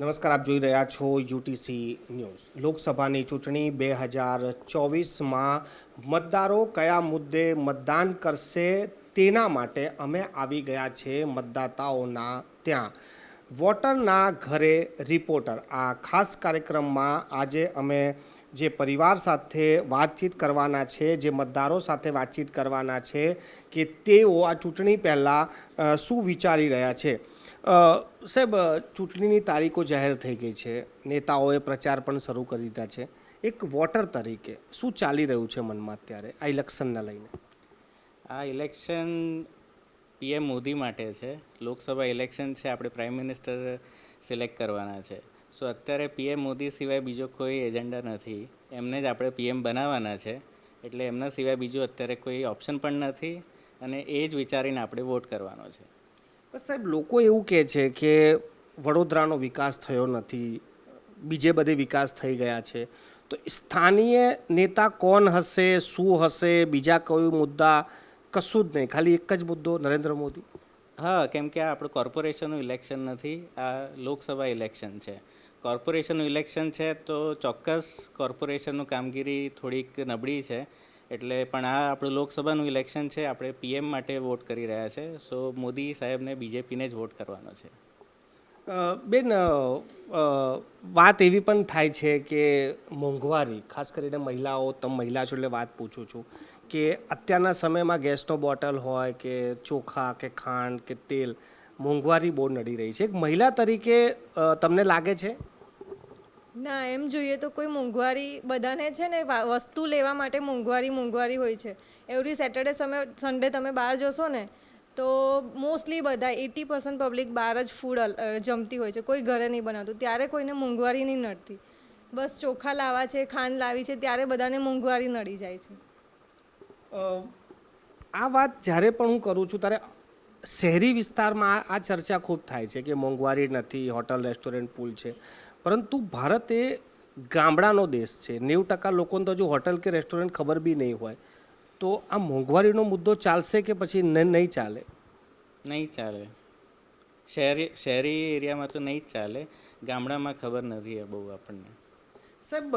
નમસ્કાર, આપ જોઈ રહ્યા છો યુટીસી ન્યૂઝ. લોકસભાની ચૂંટણી 2024માં મતદારો કયા મુદ્દે મતદાન કરશે તેના માટે અમે આવી ગયા છે મતદાતાઓના ત્યાં. વોટરના ઘરે રિપોર્ટર આ ખાસ કાર્યક્રમમાં આજે અમે જે પરિવાર સાથે વાતચીત કરવાના છે, જે મતદારો સાથે વાતચીત કરવાના છે કે તેઓ આ ચૂંટણી પહેલાં શું વિચારી રહ્યા છે. સાહેબ, ચૂંટણીની તારીખો જાહેર થઈ ગઈ છે, નેતાઓએ પ્રચાર પણ શરૂ કરી દીધા છે. એક વોટર તરીકે શું ચાલી રહ્યું છે મનમાં અત્યારે આ ઇલેક્શનને લઈને? આ ઇલેક્શન પીએમ મોદી માટે છે. લોકસભા ઇલેક્શન છે, આપણે પ્રાઇમ મિનિસ્ટર સિલેક્ટ કરવાના છે. સો અત્યારે પીએમ મોદી સિવાય બીજો કોઈ એજન્ડા નથી. એમને જ આપણે પીએમ બનાવવાના છે, એટલે એમના સિવાય બીજું અત્યારે કોઈ ઓપ્શન પણ નથી અને એ જ વિચારીને આપણે વોટ કરવાનો છે. બસ સાહેબ, લોકો એવું કહે છે કે વડોદરાનો વિકાસ થયો નથી, બીજે બધે વિકાસ થઈ ગયા છે, તો સ્થાનીય નેતા કોણ હશે, શું હશે, બીજા કોઈ મુદ્દા કશું જ નહીં, ખાલી એક જ મુદ્દો નરેન્દ્ર મોદી? હા, કેમ કે આ આપણું કોર્પોરેશનનું ઇલેક્શન નથી, આ લોકસભા ઇલેક્શન છે. કોર્પોરેશનનું ઇલેક્શન છે તો ચોક્કસ કોર્પોરેશનનું કામગીરી થોડીક નબળી છે. એટલે પણ આ આપણું લોકસભાનું ઇલેક્શન છે, આપણે પીએમ માટે વોટ કરી રહ્યા છે. સો મોદી સાહેબને, બીજેપીને જ વોટ કરવાનો છે. બેન, વાત એવી પણ થાય છે કે મોંઘવારી, ખાસ કરીને મહિલાઓ, તમે મહિલા છો એટલે વાત પૂછું છું કે અત્યારના સમયમાં ગેસનો બોટલ હોય કે ચોખા કે ખાંડ કે તેલ, મોંઘવારી બહુ નડી રહી છે. એક મહિલા તરીકે તમને લાગે છે? ના, એમ જોઈએ તો કોઈ મોંઘવારી બધાને છે ને, વસ્તુ લેવા માટે મોંઘવારી હોય છે. એવરી સેટરડે સન્ડે તમે બહાર જશો ને તો મોસ્ટલી બધા 80% પબ્લિક બહાર જ ફૂડ જમતી હોય છે, કોઈ ઘરે નહીં બનાવતું. ત્યારે કોઈને મોંઘવારી નહીં નડતી. બસ ચોખા લાવવા છે, ખાંડ લાવી છે, ત્યારે બધાને મોંઘવારી નડી જાય છે. આ વાત જ્યારે પણ હું કરું છું ત્યારે શહેરી વિસ્તારમાં આ ચર્ચા ખૂબ થાય છે કે મોંઘવારી નથી, હોટલ રેસ્ટોરન્ટ પૂલ છે, પરંતુ ભારત એ ગામડાનો દેશ છે. 90% લોકોને તો હજુ હોટલ કે રેસ્ટોરન્ટ ખબર બી નહીં હોય. તો આ મોંઘવારીનો મુદ્દો ચાલશે કે પછી નહીં ચાલે? નહીં ચાલે. શહેરી એરિયામાં તો નહીં જ ચાલે, ગામડામાં ખબર નથી બહુ આપણને. સાહેબ,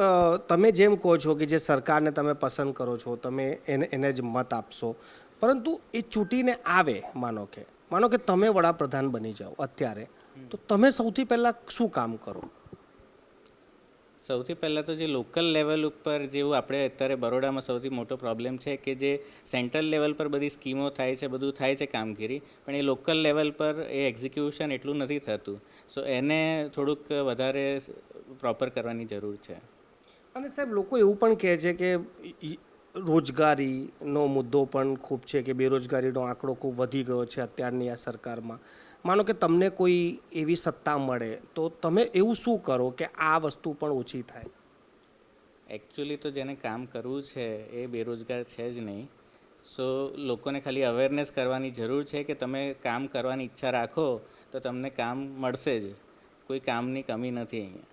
તમે જેમ કહો છો કે જે સરકારને તમે પસંદ કરો છો, તમે એને જ મત આપશો, પરંતુ એ ચૂંટીને આવે, માનો કે તમે વડાપ્રધાન બની જાઓ અત્યારે, તો તમે સૌથી પહેલાં શું કામ કરો? સૌથી પહેલાં તો જે લોકલ લેવલ ઉપર, જેવું આપણે અત્યારે બરોડામાં સૌથી મોટો પ્રોબ્લેમ છે કે જે સેન્ટ્રલ લેવલ પર બધી સ્કીમો થાય છે, બધું થાય છે કામગીરી, પણ એ લોકલ લેવલ પર એ એક્ઝિક્યુશન એટલું નથી થતું. સો એને થોડુંક વધારે પ્રોપર કરવાની જરૂર છે. અને સાહેબ, લોકો એવું પણ કહે છે કે રોજગારીનો મુદ્દો પણ ખૂબ છે, કે બેરોજગારીનો આંકડો ખૂબ વધી ગયો છે અત્યારની આ સરકારમાં. માનો કે તમને કોઈ એવી સત્તા મળે તો તમે એવું શું કરો કે આ વસ્તુ પણ ઓછી થાય? એકચ્યુઅલી તો જેને કામ કરવું છે એ બેરોજગાર છે જ નહીં. સો લોકોને ખાલી અવેરનેસ કરવાની જરૂર છે કે તમે કામ કરવાની ઈચ્છા રાખો તો તમને કામ મળશે જ. કોઈ કામની કમી નથી અહીંયા.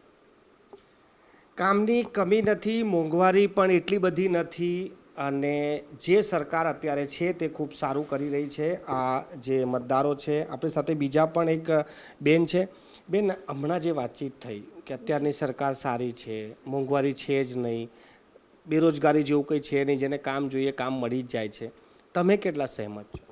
કામની કમી નથી, મોંઘવારી પણ એટલી બધી નથી, અને જે સરકાર અત્યારે છે તે ખૂબ સારું કરી રહી છે. આ જે મતદારો છે, આપણી સાથે બીજા પણ એક બેન છે. બેન, હમણાં જે વાતચીત થઈ કે અત્યારની સરકાર સારી છે, મોંઘવારી છે જ નહીં, બેરોજગારી જેવું કંઈ છે નહીં, જેને કામ જોઈએ કામ મળી જ જાય છે, તમે કેટલા સહેમત છો?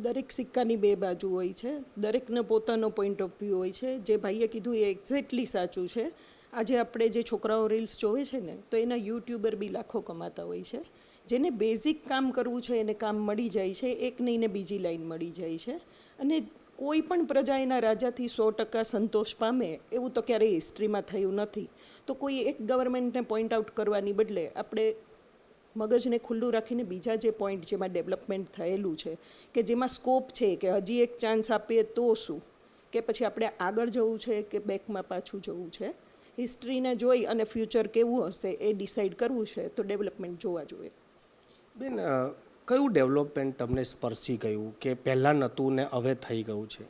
દરેક સિક્કાની બે બાજુ હોય છે, દરેકનો પોતાનો પોઈન્ટ ઓફ વ્યૂ હોય છે. જે ભાઈએ કીધું એ એક્ઝેક્ટલી સાચું છે. આજે આપણે જે છોકરાઓ રીલ્સ જોવે છે ને, તો એના યુટ્યુબર બી લાખો કમાતા હોય છે. જેને બેઝિક કામ કરવું છે એને કામ મળી જાય છે, એક નહીં ને બીજી લાઈન મળી જાય છે. અને કોઈ પણ પ્રજા એના રાજાથી 100% સંતોષ પામે એવું તો ક્યારેય હિસ્ટ્રીમાં થયું નથી. તો કોઈ એક ગવર્મેન્ટને પોઈન્ટ આઉટ કરવાની બદલે આપણે મગજને ખુલ્લું રાખીને બીજા જે પોઈન્ટ જેમાં ડેવલપમેન્ટ થયેલું છે, કે જેમાં સ્કોપ છે, કે હજી એક ચાન્સ આપીએ તો શું, કે પછી આપણે આગળ જવું છે કે બેકમાં પાછું જવું છે, હિસ્ટ્રીને જોઈ અને ફ્યુચર કેવું હશે એ ડિસાઈડ કરવું છે તો ડેવલપમેન્ટ જોવા જોઈએ. બેન, કયું ડેવલપમેન્ટ તમને સ્પર્શી ગયું કે પહેલાં નહોતું ને હવે થઈ ગયું છે?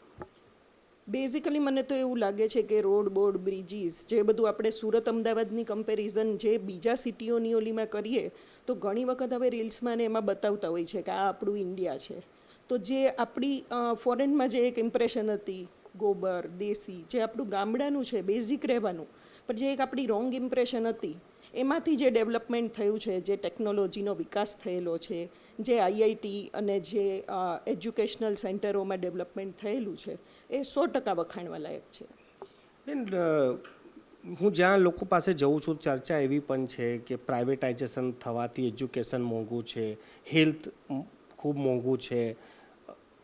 બેઝિકલી મને તો એવું લાગે છે કે રોડ, બોર્ડ, બ્રિજીસ, જે બધું આપણે સુરત અમદાવાદની કમ્પેરિઝન જે બીજા સિટીઓની ઓલીમાં કરીએ તો ઘણી વખત હવે રીલ્સમાં ને એમાં બતાવતા હોય છે કે આ આપણું ઇન્ડિયા છે. તો જે આપણી ફોરેનમાં જે એક ઇમ્પ્રેશન હતી ગોબર દેશી જે આપણું ગામડાનું છે બેઝિક રહેવાનું, પણ જે એક આપણી રોંગ ઇમ્પ્રેશન હતી એમાંથી જે ડેવલપમેન્ટ થયું છે, જે ટેકનોલોજીનો વિકાસ થયેલો છે, જે આઈઆઈટી અને જે એજ્યુકેશનલ સેન્ટરોમાં ડેવલપમેન્ટ થયેલું છે એ 100% વખાણવા લાયક છે. બેન, હું જ્યાં લોકો પાસે જઉં છું ચર્ચા એવી પણ છે કે પ્રાઇવેટાઇઝેશન થવાથી એજ્યુકેશન મોંઘું છે, હેલ્થ ખૂબ મોંઘું છે,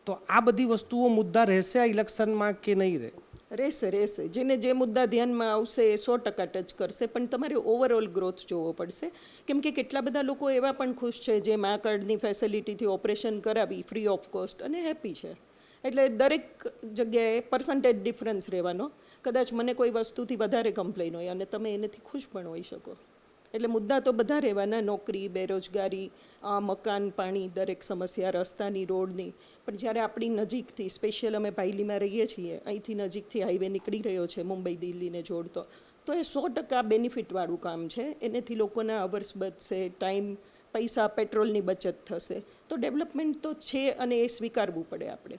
તો આ બધી વસ્તુઓ મુદ્દા રહેશે આ ઇલેક્શનમાં કે નહીં રહે? રહેશે જેને જે મુદ્દા ધ્યાનમાં આવશે એ 100% ટચ કરશે, પણ તમારે ઓવરઓલ ગ્રોથ જોવો પડશે. કેમ કે કેટલા બધા લોકો એવા પણ ખુશ છે જે મા કાર્ડની ફેસિલિટીથી ઓપરેશન કરાવી ફ્રી ઓફ કોસ્ટ અને હેપી છે. એટલે દરેક જગ્યાએ પર્સન્ટેજ ડિફરન્સ રહેવાનો. કદાચ મને કોઈ વસ્તુથી વધારે કમ્પ્લેન હોય અને તમે એનાથી ખુશ પણ હોઈ શકો. એટલે મુદ્દા તો બધા રહેવાના, નોકરી, બેરોજગારી, મકાન, પાણી, દરેક સમસ્યા, રસ્તાની, રોડની. પણ જ્યારે આપણી નજીકથી, સ્પેશિયલ અમે ભાઈલીમાં રહીએ છીએ, અહીંથી નજીકથી હાઈવે નીકળી રહ્યો છે મુંબઈ દિલ્હીને જોડતો, તો એ 100% બેનિફિટવાળું કામ છે. એનેથી લોકોના અવર્સ બચશે, ટાઈમ, પૈસા, પેટ્રોલની બચત થશે. તો ડેવલપમેન્ટ તો છે અને એ સ્વીકારવું પડે આપણે.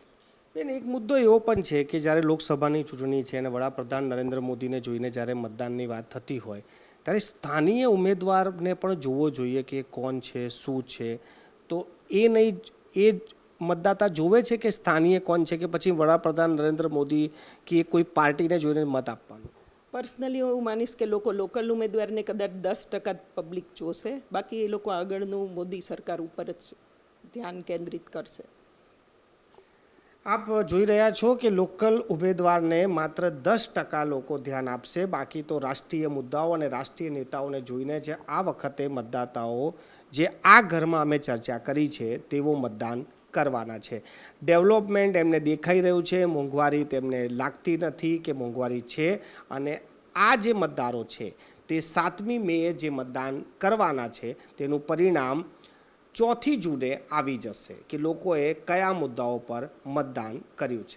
બેન, એક મુદ્દો એવો પણ છે કે જ્યારે લોકસભાની ચૂંટણી છે અને વડાપ્રધાન નરેન્દ્ર મોદીને જોઈને જ્યારે મતદાનની વાત થતી હોય ત્યારે સ્થાનીય ઉમેદવારને પણ જોવો જોઈએ કે કોણ છે, શું છે. તો એ નહીં, એ મતદાતા જોવે છે કે સ્થાનીય કોણ છે કે પછી વડાપ્રધાન નરેન્દ્ર મોદી કે કોઈ પાર્ટીને જોઈને મત આપવાનું? પર્સનલી હું માનીશ કે લોકો લોકલ ઉમેદવારને કદાચ 10% પબ્લિક જોશે, બાકી એ લોકો આગળનું મોદી સરકાર ઉપર જ ધ્યાન કેન્દ્રિત કરશે. આપ જોઈ રહ્યા છો કે લોકલ ઉમેદવારને માત્ર 10% લોકો ધ્યાન આપશે, બાકી તો રાષ્ટ્રીય મુદ્દાઓ અને રાષ્ટ્રીય નેતાઓને જોઈને જે આ વખતે મતદાતાઓ જે આ ઘરમાં અમે ચર્ચા કરી છે તેવો મતદાન કરવાના છે. ડેવલપમેન્ટ એમને દેખાઈ રહ્યું છે, મોંઘવારી તેમને લાગતી નથી કે મોંઘવારી છે. અને આ જે મતદારો છે તે 7મી મેએ જે મતદાન કરવાના છે તેનું પરિણામ 4 જૂને આવી જશે કે લોકોએ કયા મુદ્દાઓ પર મતદાન કર્યું છે.